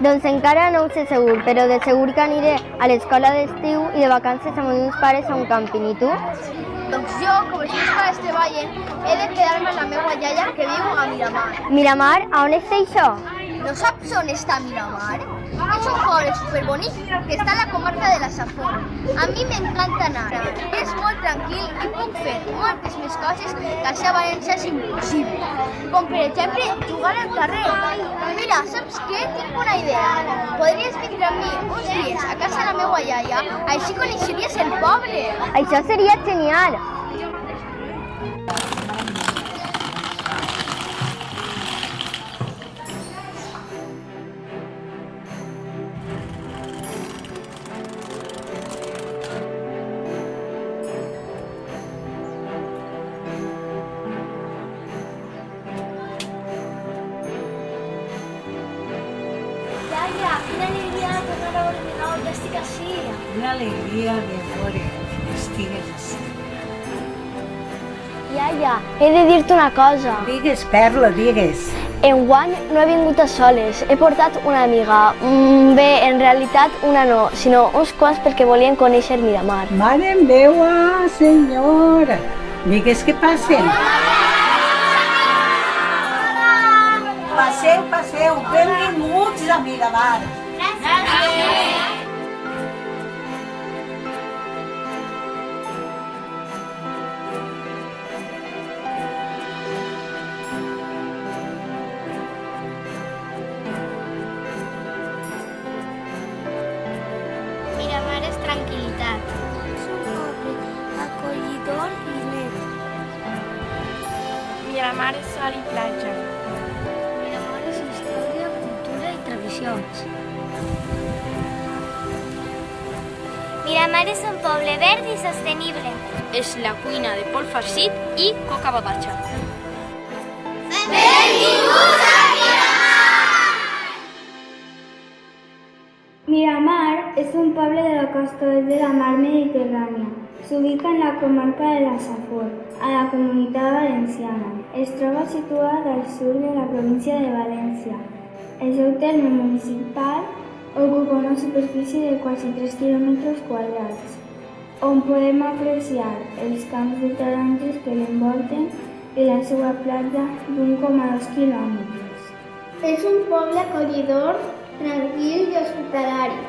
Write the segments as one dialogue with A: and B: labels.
A: Doncs encara no ho sé segur, però de segur que aniré a l'escola d'estiu i de vacances amb els meus pares a un càmping. I tu?
B: Doncs jo, com els meus pares treballen, he de quedar-me amb la meva iaia que viu a Miramar.
A: Miramar? A on està això?
B: No saps on està Miramar? És un poble superbonic que està a la comarca de la Safor. A mi m'encanta anar. És molt tranquil i puc fer moltes més coses que a València és impossible. Com per exemple jugar al carrer. Mira, saps què? Tinc una idea. Podries vindre amb mi uns dies a casa de la meva iaia, així coneixeries el poble.
A: Això seria genial!
B: Quina alegria tornar a veure de nou, ja estic així.
C: Una alegria de veure que estigues així.
A: Iaia, he de dir-te una cosa.
C: Digues, Perla, digues.
A: Enguany no he vingut a soles, he portat una amiga. Bé, en realitat una no, sinó uns quants perquè volien conèixer Miramar.
C: Mare meva, senyora. Digues que passen. Passeu, passeu, benvinguts a Miramar.
B: Miramar és tranquil·litat.
D: És un poble acollidor i net.
E: Miramar és sol i platja.
D: Miramar és història, cultura i tradicions.
B: Miramar és un poble verd i sostenible.
E: És la cuina de pol farcit i coca babatxa.
F: Miramar es un poble de la costa oest de la mar Mediterránea. Se ubica en la comarca de la Safor, a la Comunitat Valenciana. Es troba situada al sur de la província de València. El seu terme municipal ocupa una superfície de quasi 3 quilòmetres quadrats, on podem apreciar els camps de taronges que l'envolten i la seva platja d'1,2 quilòmetres. És un poble acollidor, tranquil i hospitalari.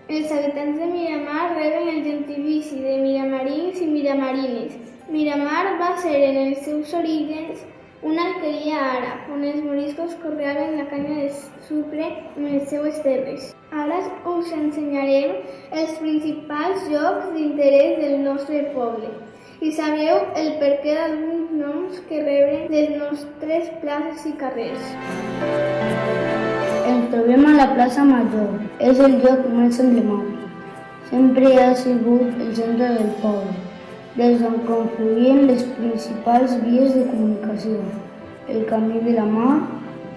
F: Els habitants de Miramar reben el gentilici de miramarins i miramarines. Miramar va ser en els seus orígens una alqueria àrab, on els moriscos conreaven la canya de sucre en les seues terres. Ara us ensenyarem els principals llocs d'interès del nostre poble i sabreu el perquè d'alguns noms que reben les nostres places i carrers. Ens trobem a la plaça Major. És el lloc més emblemàtic. Sempre ha sigut el centre del poble, des d'on confluïen les principals vies de comunicació: el Camí de la Mar,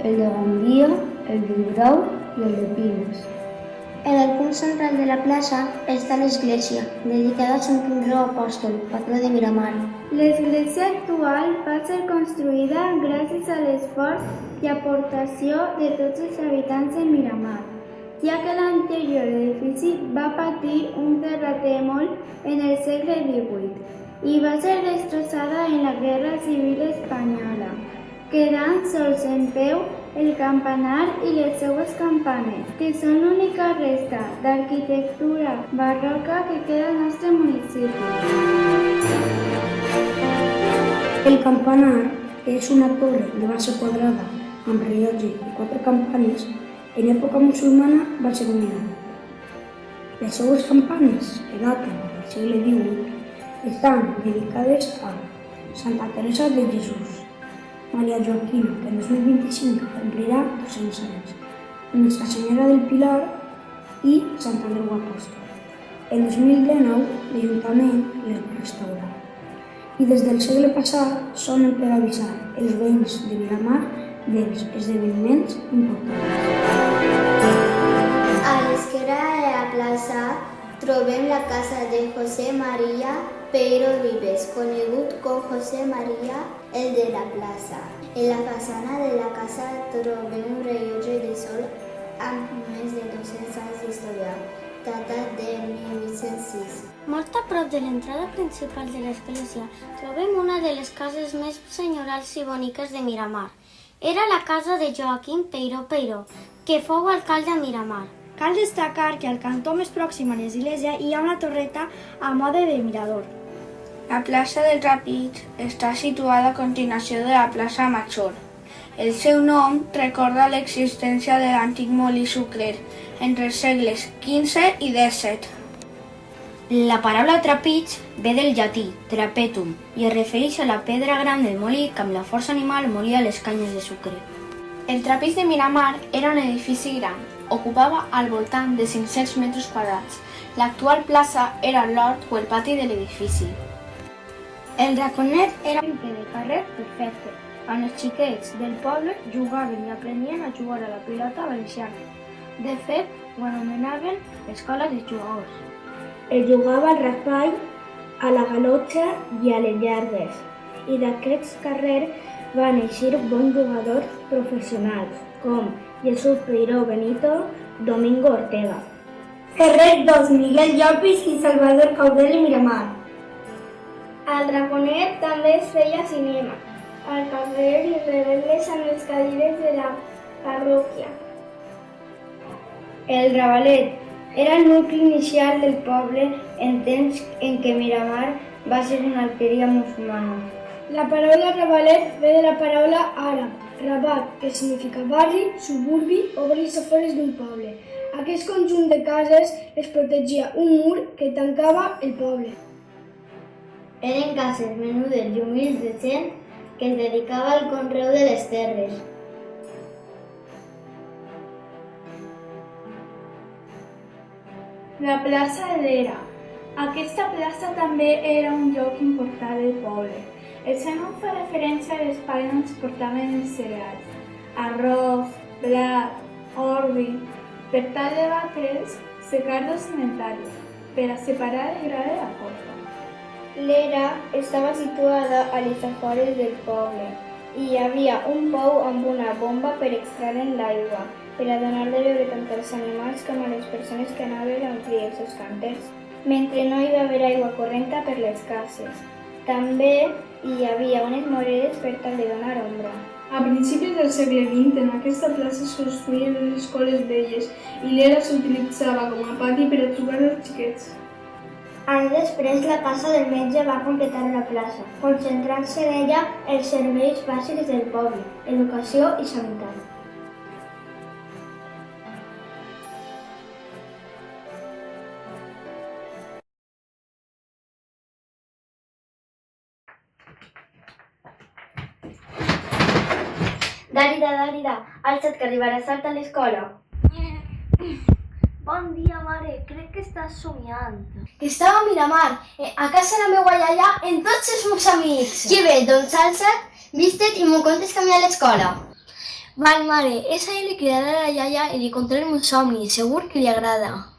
F: el de Gandia, el del Grau i el de Piles.
D: En el punt central de la plaça està l'església, dedicada a Sant Andreu Apòstol, patró de Miramar.
F: L'església actual va ser construïda gràcies a l'esforç i aportació de tots els habitants de Miramar, ja que l'anterior edifici va patir un terratrèmol en el segle XVIII i va ser destrossada en la Guerra Civil Espanyola, quedant sols en peu el campanar i les seues campanes, que són l'única resta d'arquitectura barroca que queda al nostre municipi.
G: El campanar és una torre de base quadrada amb rellotge i 4 campanes. En època musulmana va ser guanyada. Les seues campanes, que daten del segle XVIII, estan dedicades a Santa Teresa de Jesús, Maria Joaquina, que en 2025 complirà 200 anys, Nuestra Senyora del Pilar i Sant Andreu Apòstol. En 2019, l'Ajuntament les va restaurar i des del segle passat sonen per avisar els veïns de Miramar dels esdeveniments importants.
D: A l'esquerra de la plaça trobem la casa de José María Peiro Vives, conegut com José María el de la plaça. En la façana de la casa trobem un rellotge de sol amb més de 200 anys d'història, datat de 1806.
F: Molt a prop de l'entrada principal de l'església trobem una de les cases més senyorals i boniques de Miramar. Era la casa de Joaquim Peiró Peiró, que fou alcalde a Miramar.
H: Cal destacar que al cantó més pròxim a l'església hi ha una torreta a mode de mirador.
I: La plaça del Trapig està situada a continuació de la plaça Major. El seu nom recorda l'existència de l'antic molí sucrer entre els segles XV i XVII.
J: La paraula trapig ve del llatí trapetum i es refereix a la pedra gran del molí que amb la força animal molia les canyes de sucre.
E: El Trapig de Miramar era un edifici gran, ocupava al voltant de 500 metres quadrats. L'actual plaça era l'hort o el pati de l'edifici.
F: El raconet era un ple de carrer perfecte, on els xiquets del poble jugaven i aprenien a jugar a la pilota valenciana. De fet, ho anomenaven l'escola de jugadors.
H: Es jugava al raspall, a la galotxa i a les llargues, i d'aquests carrers van eixir bons jugadors professionals, com Jesús Peiró Benito, Domingo Ortega.
F: Ferrer II, Miguel Llopis i Salvador Caudel i Miramar. Al Raconet també es feia cinema, al carrer i rebel·les amb les cadires de la parròquia. El Ravalet era el nucli inicial del poble en temps en què Miramar va ser una alqueria musulmana. La paraula Ravalet ve de la paraula àrab, rabat, que significa barri, suburbi o barris afores d'un poble. Aquest conjunt de cases es protegia un mur que tancava el poble. Eren cases menudes i humils de gent que es dedicava al conreu de les terres.
K: La plaça d'Era. Aquesta plaça també era un lloc important del poble. El seu nom fa referència a l'espai on es portaven els cereals, arròs, blat, ordi, per tal de batre's, secar-los inventaris, per a separar el gra de la porta.
F: L'era estava situada a les afores del poble i hi havia un pou amb una bomba per extreure'n l'aigua, per a donar de beure tant als animals com a les persones que anaven a omplir els seus canters, mentre no hi va haver aigua correnta per les cases. També hi havia unes moreres per tal de donar ombra.
K: A principis del segle XX, en aquesta plaça es construïen les escoles velles i l'era s'utilitzava com a pati per a jugar als xiquets.
F: Anys després, la casa del metge va completar la plaça, concentrant-se en ella els serveis bàsics del poble, educació i sanitat. Dàrida, alça't que arribaràs tard a l'escola.
A: Bon dia, mare. Crec que estàs somiant.
B: Estava a Miramar, a casa de la meva iaia, amb tots els meus amics. Que bé, doncs alça't, vist-te't i m'ho contes camí a l'escola.
A: Val, mare. És ahir li cridaré a la iaia i li contaré el meu somni. Segur que li agrada.